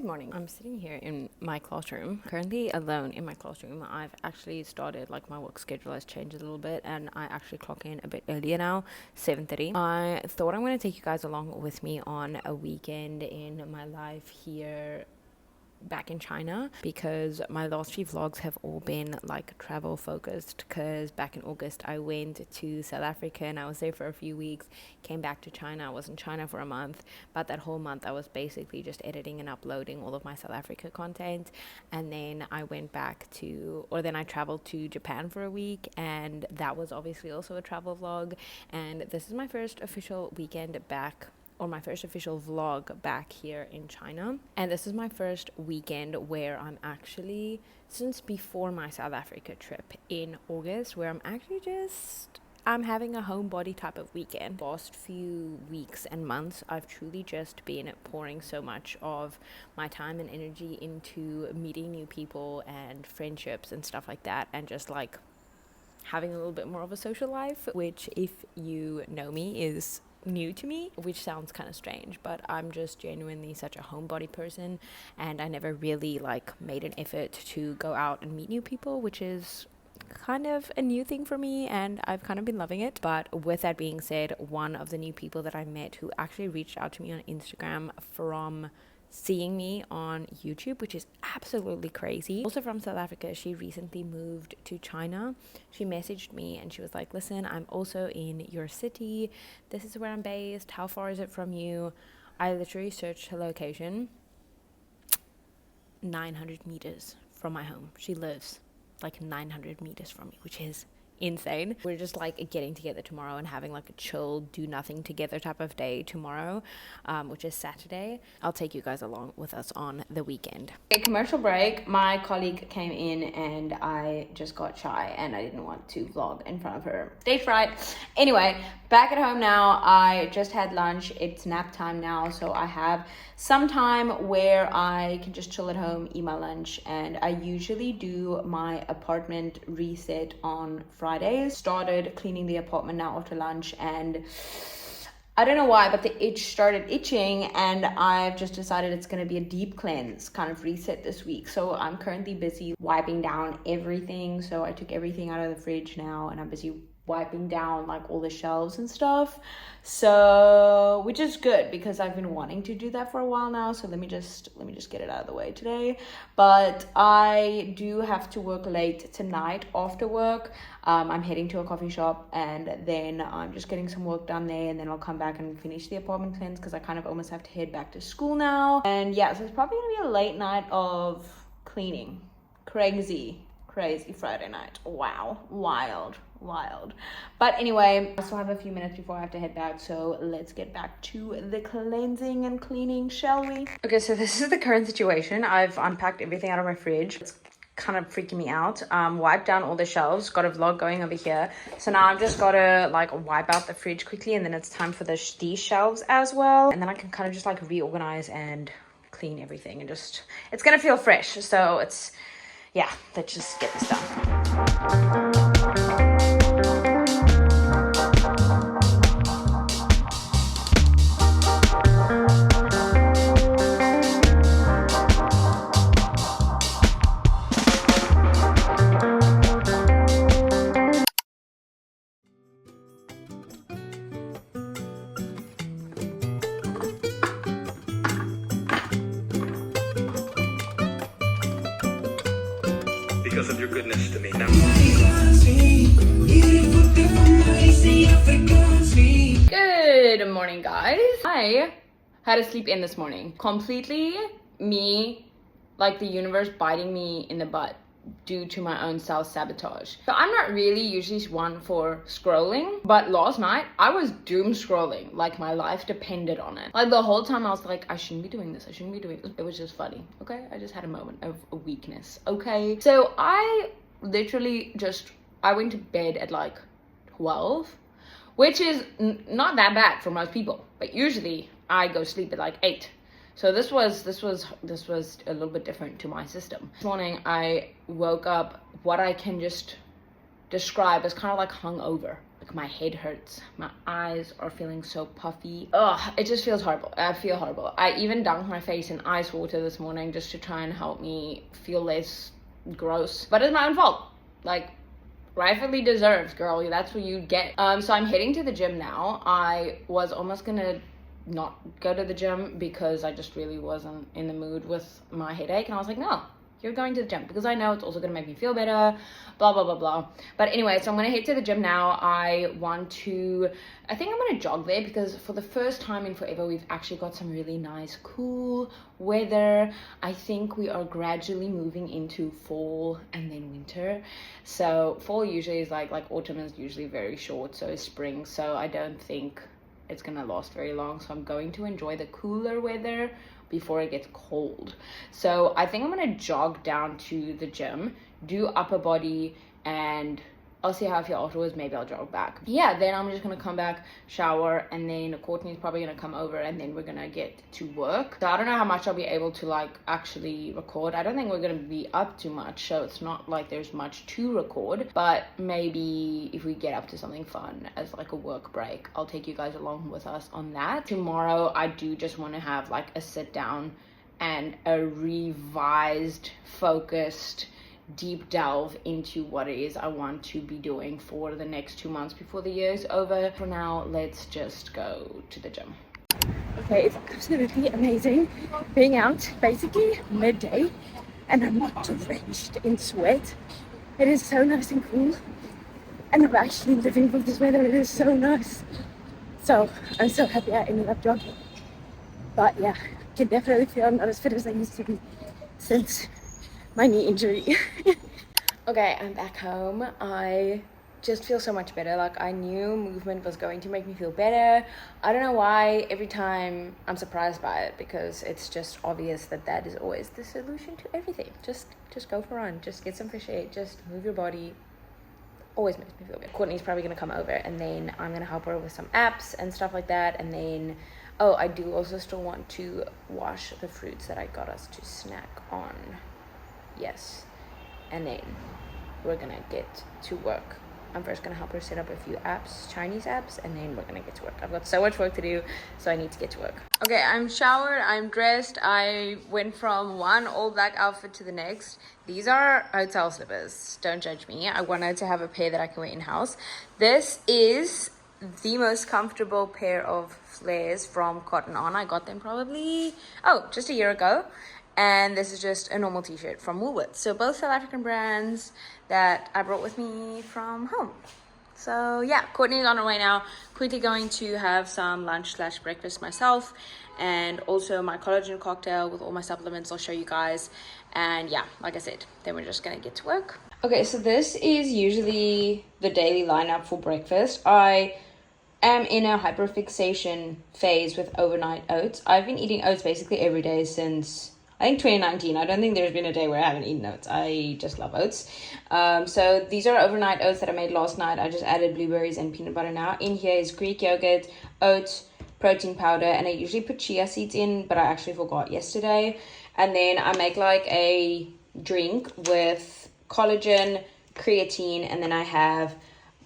morning. I'm sitting here in my classroom, currently alone in my classroom. I've actually started, like, my work schedule has changed a little bit and I actually clock in a bit earlier now, 7:30. I thought I'm going to take you guys along with me on a weekend in my life here back in China, because my last few vlogs have all been like travel focused, because back in August I went to South Africa and I was there for a few weeks, came back to China. I was in China for a month, but that whole month I was basically just editing and uploading all of my South Africa content. And then I went back to, or then I traveled to Japan for a week, and that was obviously also a travel vlog. And this is my first official weekend back, or my first official vlog back here in China. And this is my first weekend where I'm actually, since before my South Africa trip in August, where I'm having a homebody type of weekend. Last few weeks and months, I've truly just been pouring so much of my time and energy into meeting new people and friendships and stuff like that, and just like having a little bit more of a social life, which, if you know me, is new to me, which sounds kind of strange, but I'm just genuinely such a homebody person, and I never really like made an effort to go out and meet new people, which is kind of a new thing for me, and I've kind of been loving it. But with that being said, one of the new people that I met who actually reached out to me on Instagram from seeing me on YouTube, which is absolutely crazy, also from South Africa. She recently moved to China. She messaged me and she was like, listen, I'm also in your city, this is where I'm based, how far is it from you? I literally searched her location, 900 meters from my home. She lives like 900 meters from me, which is insane. We're just like getting together tomorrow and having like a chill, do nothing together type of day tomorrow, which is Saturday. I'll take you guys along with us on the weekend. Okay, commercial break. My colleague came in and I just got shy and I didn't want to vlog in front of her. Stage fright. Anyway, back at home now. I just had lunch. It's nap time now, so I have some time where I can just chill at home, eat my lunch, and I usually do my apartment reset on Fridays. Started cleaning the apartment now after lunch, and I don't know why, but the itch started itching, and I've just decided it's going to be a deep cleanse kind of reset this week. So I'm currently busy wiping down everything. So I took everything out of the fridge now, and I'm busy wiping down like all the shelves and stuff, so which is good because I've been wanting to do that for a while now. So let me just get it out of the way today. But I do have to work late tonight after work. I'm heading to a coffee shop, and then I'm just getting some work done there, and then I'll come back and finish the apartment cleanse because I kind of almost have to head back to school now. And yeah, so it's probably gonna be a late night of cleaning. Crazy Friday night. Wow, wild. But anyway, I still have a few minutes before I have to head back, so let's get back to the cleansing and cleaning, shall we? Okay, so this is the current situation. I've unpacked everything out of my fridge. It's kind of freaking me out. Wiped down all the shelves, got a vlog going over here, so now I've just got to like wipe out the fridge quickly, and then it's time for these shelves as well, and then I can kind of just like reorganize and clean everything, and just it's gonna feel fresh. So it's, yeah, let's just get this done. Because of your goodness to me now. Good morning, guys. I had to sleep in this morning. Completely me, like the universe biting me in the butt due to my own self-sabotage. So I'm not really usually one for scrolling, but last night I was doom scrolling, like my life depended on it. Like the whole time I was like, I shouldn't be doing this, I shouldn't be doing this. It was just funny, okay? I just had a moment of a weakness, okay? So I literally I went to bed at like 12, which is not that bad for most people, but usually I go sleep at like 8. So this was a little bit different to my system. This morning I woke up what I can just describe as kind of like hungover. like my head hurts, my eyes are feeling so puffy. Ugh, it just feels horrible. I feel horrible. I even dunked my face in ice water this morning just to try and help me feel less gross, but it's my own fault. Like, rightfully deserved, girl. That's what you get. So I'm heading to the gym now. I was almost gonna not go to the gym because I just really wasn't in the mood with my headache, and I was like, no, you're going to the gym because I know it's also going to make me feel better, blah blah blah blah. But anyway, so I'm going to head to the gym now. I think I'm going to jog there because for the first time in forever we've actually got some really nice cool weather. I think we are gradually moving into fall and then winter. So fall usually is like autumn is usually very short, so is spring. So I don't think it's gonna last very long, so I'm going to enjoy the cooler weather before it gets cold. So I think I'm gonna jog down to the gym, do upper body, and I'll see how I feel afterwards. Maybe I'll jog back. Yeah, then I'm just gonna come back, shower, and then Courtney's probably gonna come over, and then we're gonna get to work. So I don't know how much I'll be able to like actually record. I don't think we're gonna be up too much, so it's not like there's much to record, but maybe if we get up to something fun as like a work break, I'll take you guys along with us on that. Tomorrow I do just want to have like a sit down and a revised, focused, deep delve into what it is I want to be doing for the next 2 months before the year is over. For now, let's just go to the gym. Okay, it's absolutely amazing being out basically midday and I'm not drenched in sweat. It is so nice and cool, and I'm actually living for this weather. It is so nice. So I'm so happy I ended up jogging. But yeah, I can definitely feel I'm not as fit as I used to be since my knee injury. Okay, I'm back home. I just feel so much better. Like, I knew movement was going to make me feel better. I don't know why every time I'm surprised by it, because it's just obvious that is always the solution to everything. Just go for a run, just get some fresh air, just move your body. Always makes me feel better. Courtney's probably gonna come over, and then I'm gonna help her with some apps and stuff like that, and then I do also still want to wash the fruits that I got us to snack on. Yes, and then we're gonna get to work. I'm first gonna help her set up a few apps, Chinese apps, and then we're gonna get to work. I've got so much work to do, so I need to get to work. Okay, I'm showered, I'm dressed. I went from one all black outfit to the next. These are hotel slippers, don't judge me. I wanted to have a pair that I can wear in-house. This is the most comfortable pair of flares from Cotton On. I got them probably, just a year ago. And this is just a normal t-shirt from Woolworths. So both South African brands that I brought with me from home. So yeah, Courtney's on her way now. Quickly going to have some lunch/breakfast myself. And also my collagen cocktail with all my supplements I'll show you guys. And yeah, like I said, then we're just gonna get to work. Okay, so this is usually the daily lineup for breakfast. I am in a hyperfixation phase with overnight oats. I've been eating oats basically every day since I think 2019. I don't think there's been a day where I haven't eaten oats. I just love oats. So these are overnight oats that I made last night. I just added blueberries and peanut butter now. In here is Greek yogurt, oats, protein powder, and I usually put chia seeds in, but I actually forgot yesterday. And then I make like a drink with collagen, creatine, and then I have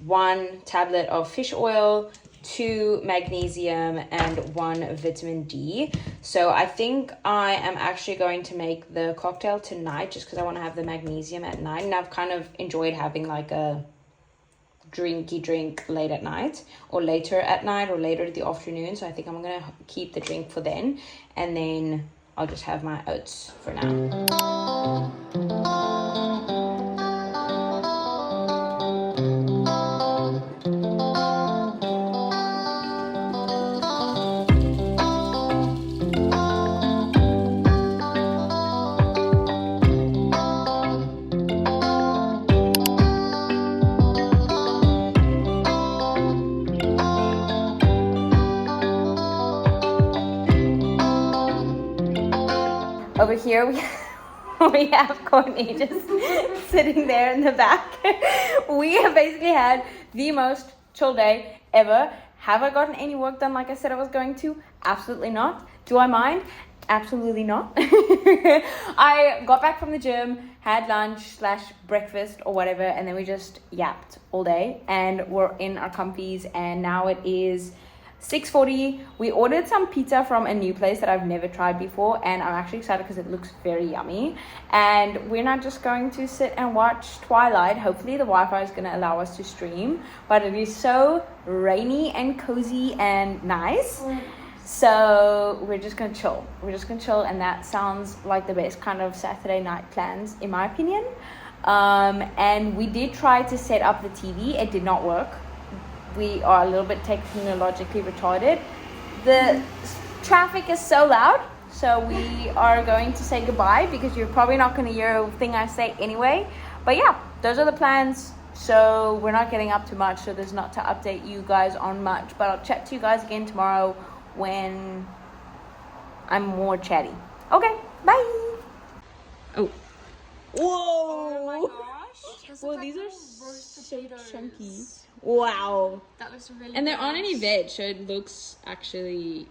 1 tablet of fish oil, 2 magnesium, and 1 vitamin D. So I think I am actually going to make the cocktail tonight just because I want to have the magnesium at night. And I've kind of enjoyed having like a drinky drink late at night or later at night or later in the afternoon. So I think I'm going to keep the drink for then. And then I'll just have my oats for now. Over here we have Courtney just sitting there in the back. We have basically had the most chill day ever. Have I gotten any work done like I said I was going to? Absolutely not. Do I mind? Absolutely not. I got back from the gym, had lunch / breakfast or whatever, and then we just yapped all day and we're in our comfies, and now it is 6:40. We ordered some pizza from a new place that I've never tried before, and I'm actually excited because it looks very yummy. And we're not just going to sit and watch Twilight. Hopefully the Wi-Fi is going to allow us to stream, but it is so rainy and cozy and nice. So we're just gonna chill. And that sounds like the best kind of Saturday night plans, in my opinion. And we did try to set up the TV. It did not work. We are a little bit technologically retarded. The traffic is so loud, so we are going to say goodbye because you're probably not going to hear a thing I say anyway. But yeah, those are the plans. So we're not getting up too much, so there's not to update you guys on much. But I'll chat to you guys again tomorrow when I'm more chatty. Okay, bye. Oh. Whoa. Oh my gosh. Well, these are so chunky. Wow. That looks really And there nice. aren't any veg, so it looks actually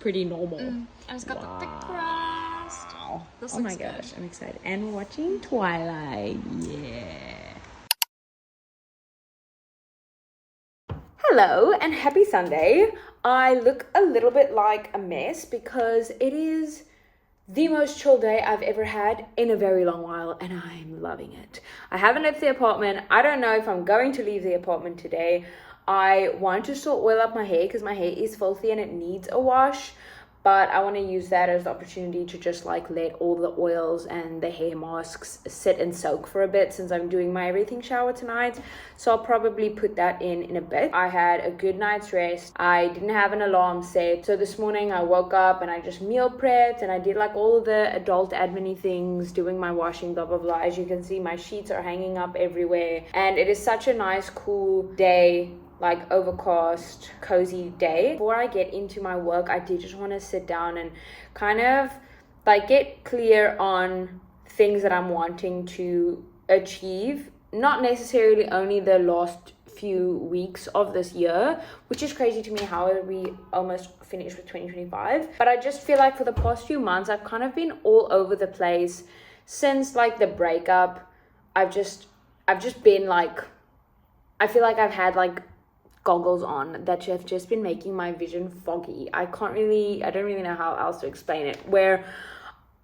pretty normal. And it's got the thick crust. This Oh my looks gosh, good. I'm excited. And we're watching Twilight. Yeah. Hello and happy Sunday. I look a little bit like a mess because it is the most chill day I've ever had in a very long while, and I'm loving it. I haven't left the apartment. I don't know if I'm going to leave the apartment today. I want to still oil up my hair because my hair is filthy and it needs a wash, but I want to use that as the opportunity to just like let all the oils and the hair masks sit and soak for a bit since I'm doing my everything shower tonight. So I'll probably put that in a bit. I had a good night's rest. I didn't have an alarm set. So this morning I woke up and I just meal prepped and I did like all the adult admin-y things, doing my washing, blah, blah, blah. As you can see, my sheets are hanging up everywhere. And it is such a nice, cool day, like overcast, cozy day. Before I get into my work, I did just want to sit down and kind of like get clear on things that I'm wanting to achieve. Not necessarily only the last few weeks of this year, which is crazy to me how we almost finished with 2025. But I just feel like for the past few months, I've kind of been all over the place. Since like the breakup, I've just been like, I feel like I've had like goggles on that have just been making my vision foggy. I don't really know how else to explain it, where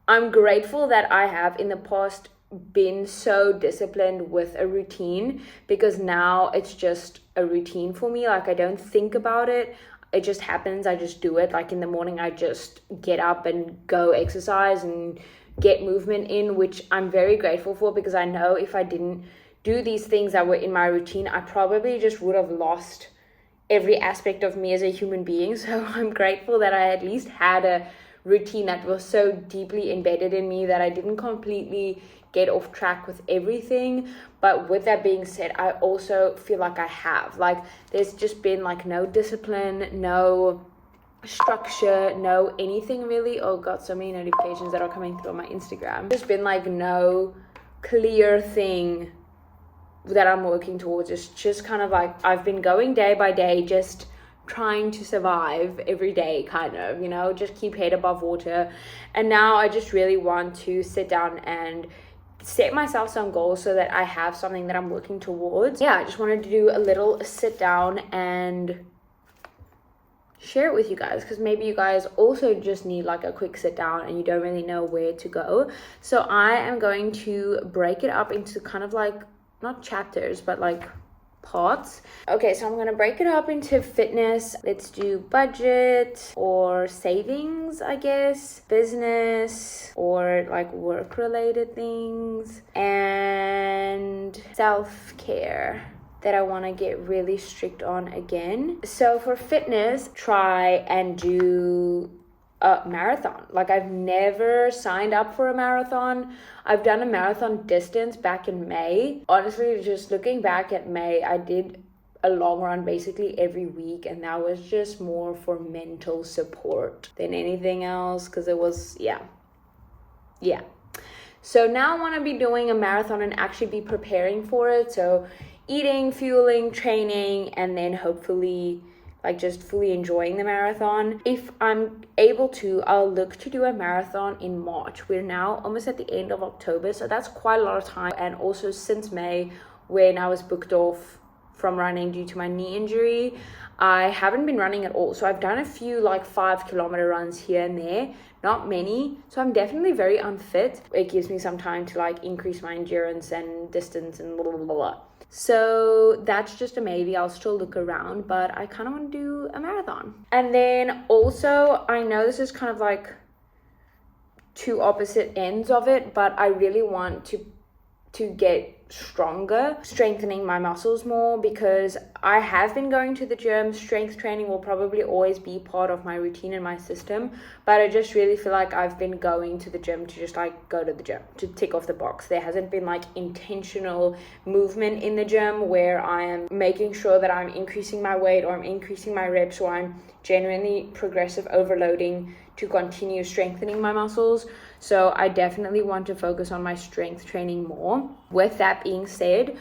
I'm grateful that I have in the past been so disciplined with a routine, because now it's just a routine for me. Like I don't think about it. It just happens. I just do it. Like in the morning, I just get up and go exercise and get movement in, which I'm very grateful for, because I know if I didn't do these things that were in my routine, I probably just would have lost every aspect of me as a human being. So I'm grateful that I at least had a routine that was so deeply embedded in me that I didn't completely get off track with everything. But with that being said, I also feel like I have, like, there's just been like no discipline, no structure, no anything really. Oh god, so many notifications that are coming through on my Instagram. There's been like no clear thing that I'm working towards. It's just kind of like I've been going day by day, just trying to survive every day, kind of, you know, just keep head above water. And now I just really want to sit down and set myself some goals so that I have something that I'm working towards. Yeah, I just wanted to do a little sit down and share it with you guys, because maybe you guys also just need like a quick sit down and you don't really know where to go. So I am going to break it up into kind of like, not chapters, but like parts. Okay, so I'm gonna break it up into fitness. Let's do budget or savings, I guess, business or like work related things, and self-care that I want to get really strict on again. So for fitness, try and do a marathon. Like I've never signed up for a marathon. I've done a marathon distance back in May. Honestly, just looking back at May, I did a long run basically every week, and that was just more for mental support than anything else, because it was yeah. So now I want to be doing a marathon and actually be preparing for it. So eating, fueling, training, and then hopefully like just fully enjoying the marathon. If I'm able to, I'll look to do a marathon in March. We're now almost at the end of October, so that's quite a lot of time. And also since May, when I was booked off from running due to my knee injury, I haven't been running at all. So I've done a few like 5-kilometer runs here and there, not many. So I'm definitely very unfit. It gives me some time to like increase my endurance and distance and blah, blah, blah, blah. So that's just a maybe. I'll still look around, but I kind of want to do a marathon. And then also, I know this is kind of like two opposite ends of it, but I really want to get stronger, strengthening my muscles more, because I have been going to the gym. Strength training will probably always be part of my routine and my system, but I just really feel like I've been going to the gym to just like go to the gym to tick off the box. There hasn't been like intentional movement in the gym where I am making sure that I'm increasing my weight or I'm increasing my reps or I'm genuinely progressive overloading to continue strengthening my muscles. So I definitely want to focus on my strength training more. With that being said,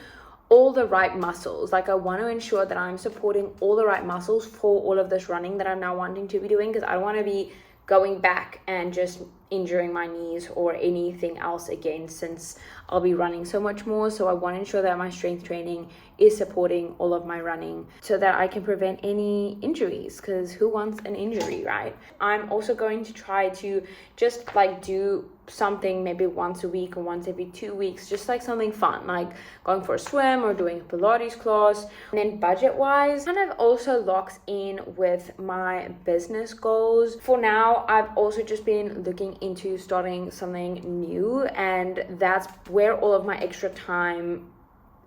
all the right muscles, like I want to ensure that I'm supporting all the right muscles for all of this running that I'm now wanting to be doing, because I don't want to be going back and just injuring my knees or anything else again, since I'll be running so much more. So I want to ensure that my strength training is supporting all of my running so that I can prevent any injuries, because who wants an injury, right? I'm also going to try to just like do something maybe once a week or once every 2 weeks, just like something fun, like going for a swim or doing a Pilates class. And then budget wise, kind of also locks in with my business goals. For now, I've also just been looking into starting something new, and that's where all of my extra time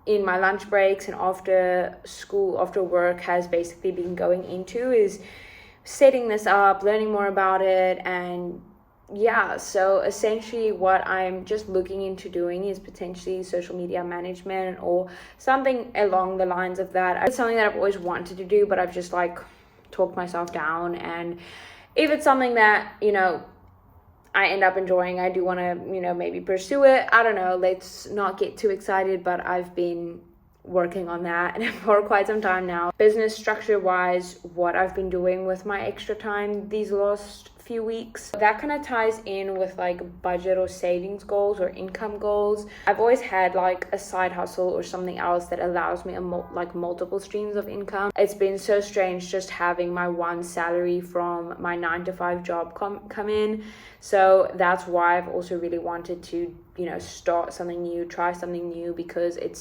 in my lunch breaks and after school, after work, has basically been going into, is setting this up, learning more about it. And yeah, so essentially what I'm just looking into doing is potentially social media management or something along the lines of that. It's something that I've always wanted to do, but I've just like talked myself down. And if it's something that, you know, I end up enjoying, I do want to, you know, maybe pursue it. I don't know, let's not get too excited, but I've been working on that for quite some time now. Business structure wise, what I've been doing with my extra time these last few weeks, that kind of ties in with like budget or savings goals or income goals. I've always had like a side hustle or something else that allows me like multiple streams of income. It's been so strange just having my one salary from my 9-to-5 job come in. So that's why I've also really wanted to, you know, start something new, try something new, because it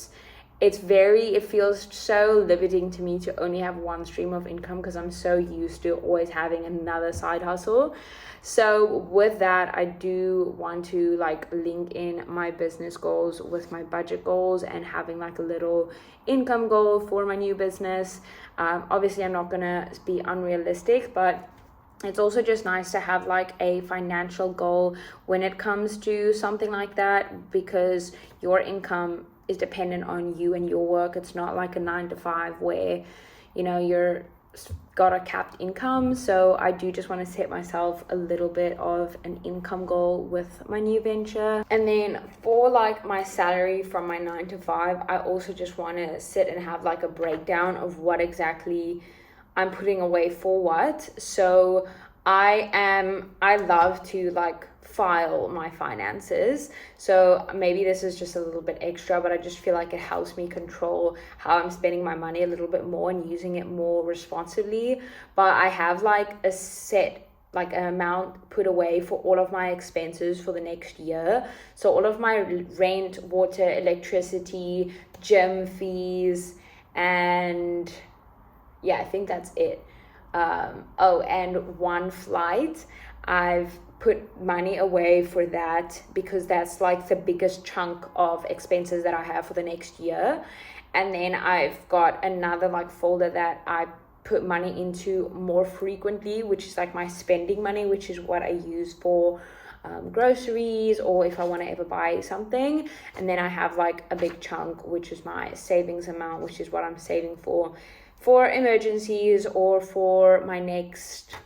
feels so limiting to me to only have one stream of income, because I'm so used to always having another side hustle. So with that, I do want to like link in my business goals with my budget goals and having like a little income goal for my new business. Obviously I'm not gonna be unrealistic, but it's also just nice to have like a financial goal when it comes to something like that, because your income is dependent on you and your work. It's not like a 9-to-5 where, you know, you're got a capped income. So I do just want to set myself a little bit of an income goal with my new venture. And then for like my salary from my 9-to-5, I also just want to sit and have like a breakdown of what exactly I'm putting away for what. So I love to like file my finances. So maybe this is just a little bit extra, but I just feel like it helps me control how I'm spending my money a little bit more and using it more responsibly. But I have like a set like an amount put away for all of my expenses for the next year. So all of my rent, water, electricity, gym fees, and yeah, I think that's it. And one flight, I've put money away for that, because that's like the biggest chunk of expenses that I have for the next year. And then I've got another like folder that I put money into more frequently, which is like my spending money, which is what I use for groceries or if I want to ever buy something. And then I have like a big chunk, which is my savings amount, which is what I'm saving for emergencies or for my next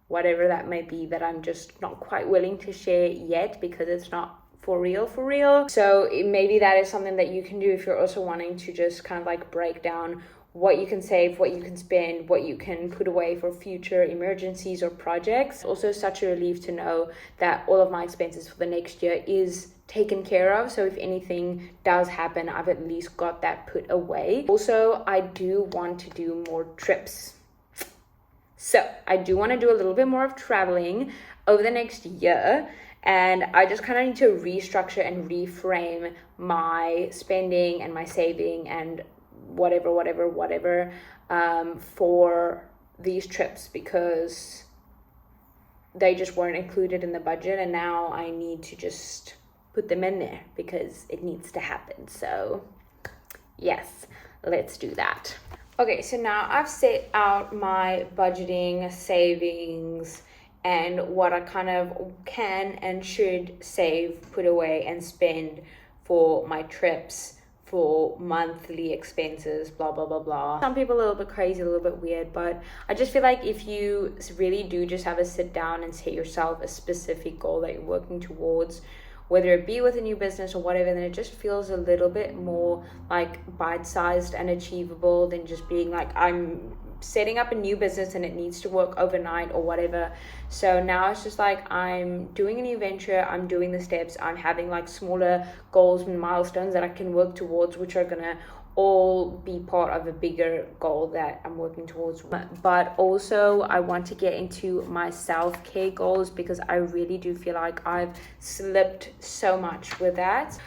whatever that may be, that I'm just not quite willing to share yet because it's not for real. So maybe that is something that you can do if you're also wanting to just kind of like break down what you can save, what you can spend, what you can put away for future emergencies or projects. Also such a relief to know that all of my expenses for the next year is taken care of. So if anything does happen, I've at least got that put away. Also, I do want to do more trips. So I do want to do a little bit more of traveling over the next year. And I just kind of need to restructure and reframe my spending and my saving and whatever for these trips, because they just weren't included in the budget, and now I need to just put them in there because it needs to happen. So yes, let's do that. Okay, so now I've set out my budgeting, savings, and what I kind of can and should save, put away, and spend for my trips, for monthly expenses, blah, blah, blah, blah. Some people are a little bit crazy, a little bit weird, but I just feel like if you really do just have a sit down and set yourself a specific goal that you're working towards, whether it be with a new business or whatever, then it just feels a little bit more like bite-sized and achievable than just being like, I'm setting up a new business and it needs to work overnight or whatever. So now it's just like, I'm doing a new venture, I'm doing the steps, I'm having like smaller goals and milestones that I can work towards, which are gonna all be part of a bigger goal that I'm working towards. But also I want to get into my self-care goals, because I really do feel like I've slipped so much with that.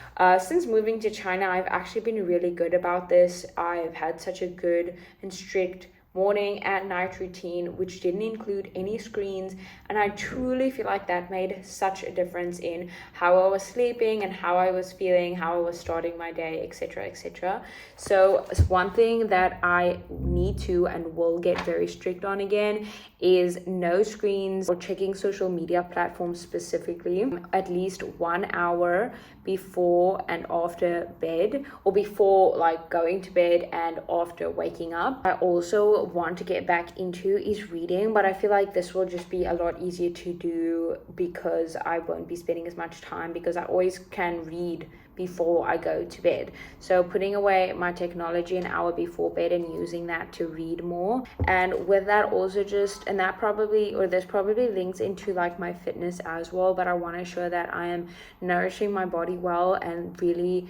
Since moving to China, I've actually been really good about this. I've had such a good and strict morning and night routine, which didn't include any screens, and I truly feel like that made such a difference in how I was sleeping and how I was feeling, how I was starting my day, etc, etc. So one thing that I need to and will get very strict on again is no screens or checking social media platforms specifically at least 1 hour before and after bed, or before like going to bed and after waking up. I also want to get back into is reading, but I feel like this will just be a lot easier to do because I won't be spending as much time, because I always can read before I go to bed. So putting away my technology an hour before bed and using that to read more. And with that also just, and that probably, or this probably links into like my fitness as well, but I want to ensure that I am nourishing my body well and really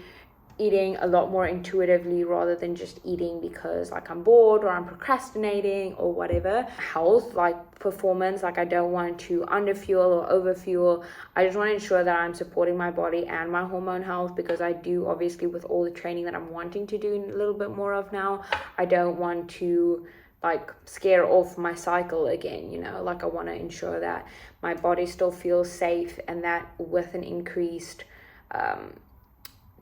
eating a lot more intuitively rather than just eating because like I'm bored or I'm procrastinating or whatever. Health, like performance, like I don't want to underfuel or overfuel. I just want to ensure that I'm supporting my body and my hormone health, because I do, obviously with all the training that I'm wanting to do a little bit more of now, I don't want to like scare off my cycle again, you know, like I want to ensure that my body still feels safe, and that with an increased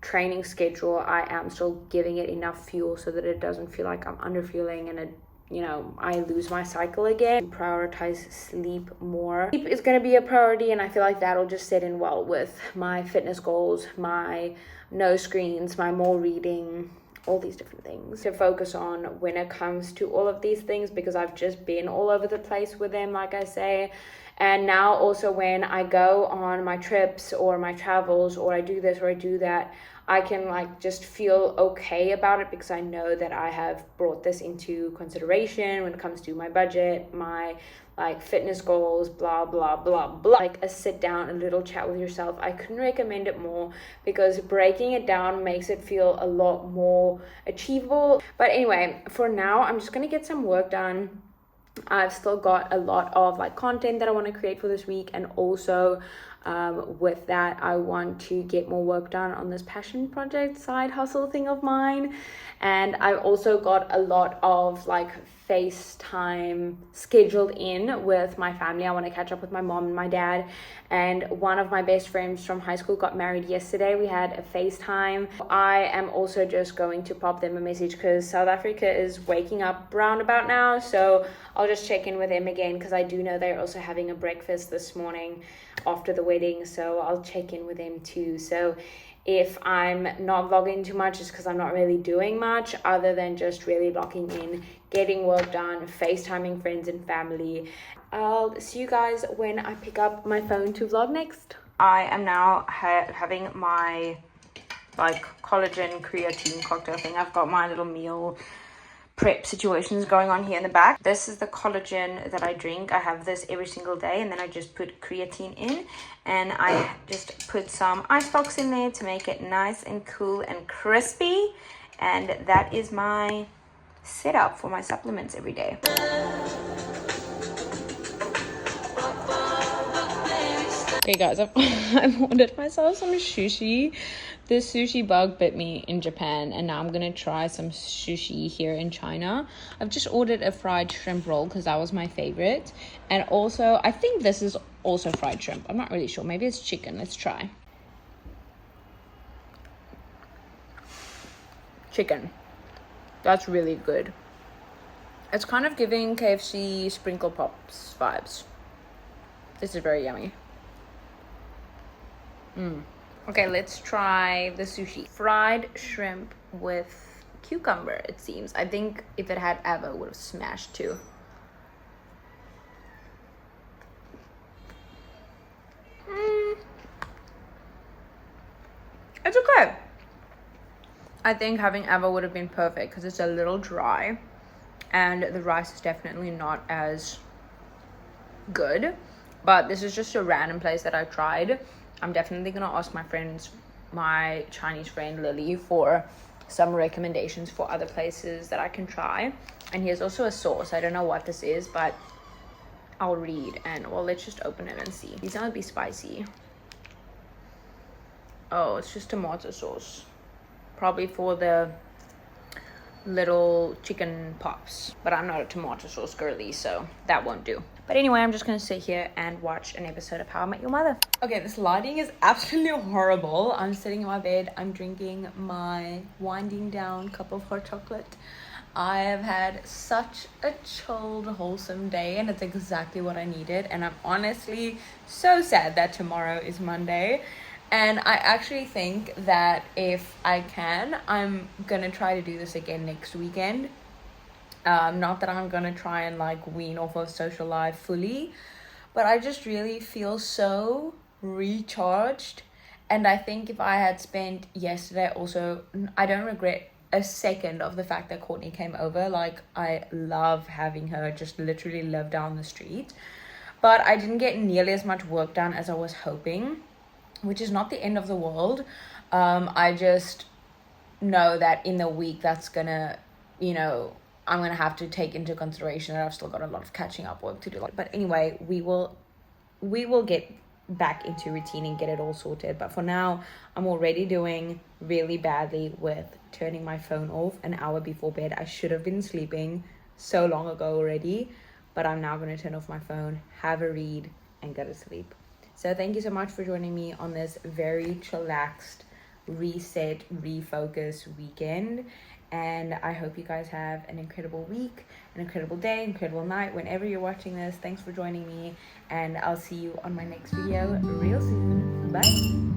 training schedule, I am still giving it enough fuel so that it doesn't feel like I'm underfueling and it, you know, I lose my cycle again. Prioritize sleep more. Sleep is going to be a priority, and I feel like that'll just sit in well with my fitness goals, my no screens, my more reading, all these different things to focus on when it comes to all of these things, because I've just been all over the place with them, like I say. And now also when I go on my trips or my travels, or I do this or I do that, I can like just feel okay about it, because I know that I have brought this into consideration when it comes to my budget, my like fitness goals, blah blah blah blah. Like a sit down, a little chat with yourself. I couldn't recommend it more, because breaking it down makes it feel a lot more achievable. But anyway, for now I'm just gonna get some work done. I've still got a lot of like content that I want to create for this week, and also with that I want to get more work done on this passion project side hustle thing of mine. And I've also got a lot of like FaceTime scheduled in with my family. I want to catch up with my mom and my dad, and one of my best friends from high school got married yesterday. We had a FaceTime. I am also just going to pop them a message, because South Africa is waking up round about now, so I'll just check in with them again, because I do know they're also having a breakfast this morning after the wedding, so I'll check in with them too. So if I'm not vlogging too much, it's because I'm not really doing much other than just really locking in, getting work done, FaceTiming friends and family. I'll see you guys when I pick up my phone to vlog next. I am now having my like collagen creatine cocktail thing. I've got my little meal prep situations going on here in the back. This is the collagen that I drink. I have this every single day, and then I just put creatine in, and I just put some ice blocks in there to make it nice and cool and crispy. And that is my setup for my supplements every day. Okay guys, I've ordered myself some sushi. This sushi bug bit me in Japan, and now I'm gonna try some sushi here in China. I've just ordered a fried shrimp roll because that was my favorite, and also I think this is also fried shrimp. I'm not really sure, maybe it's chicken. Let's try. Chicken. That's really good. It's kind of giving KFC sprinkle pops vibes. This is very yummy. Okay, let's try the sushi. Fried shrimp with cucumber, it seems. I think if it had avo, it would have smashed too. It's okay. I think having avo would have been perfect because it's a little dry, and the rice is definitely not as good. But this is just a random place that I tried. I'm definitely gonna ask my Chinese friend Lily for some recommendations for other places that I can try. And here's also a sauce. I don't know what this is, but I'll read. And well, let's just open it and see. These might be spicy. Oh, it's just tomato sauce, probably for the little chicken pops, but I'm not a tomato sauce girly, so that won't do. But anyway, I'm just gonna sit here and watch an episode of How I Met Your Mother. Okay, this lighting is absolutely horrible. I'm sitting in my bed, I'm drinking my winding down cup of hot chocolate. I have had such a chilled, wholesome day, and it's exactly what I needed. And I'm honestly so sad that tomorrow is Monday. And I actually think that if I can, I'm gonna try to do this again next weekend. Not that I'm gonna try and like wean off of social life fully, but I just really feel so recharged. And I think if I had spent yesterday also, I don't regret a second of the fact that Courtney came over. Like, I love having her, just literally live down the street. But I didn't get nearly as much work done as I was hoping, which is not the end of the world. I just know that in the week that's gonna, I'm gonna have to take into consideration that I've still got a lot of catching up work to do. But anyway, we will get back into routine and get it all sorted. But for now, I'm already doing really badly with turning my phone off an hour before bed. I should have been sleeping so long ago already, but I'm now gonna turn off my phone, have a read, and go to sleep. So thank you so much for joining me on this very chillaxed, reset, refocus weekend. And I hope you guys have an incredible week, an incredible day, incredible night, whenever you're watching this. Thanks for joining me, and I'll see you on my next video real soon. Bye.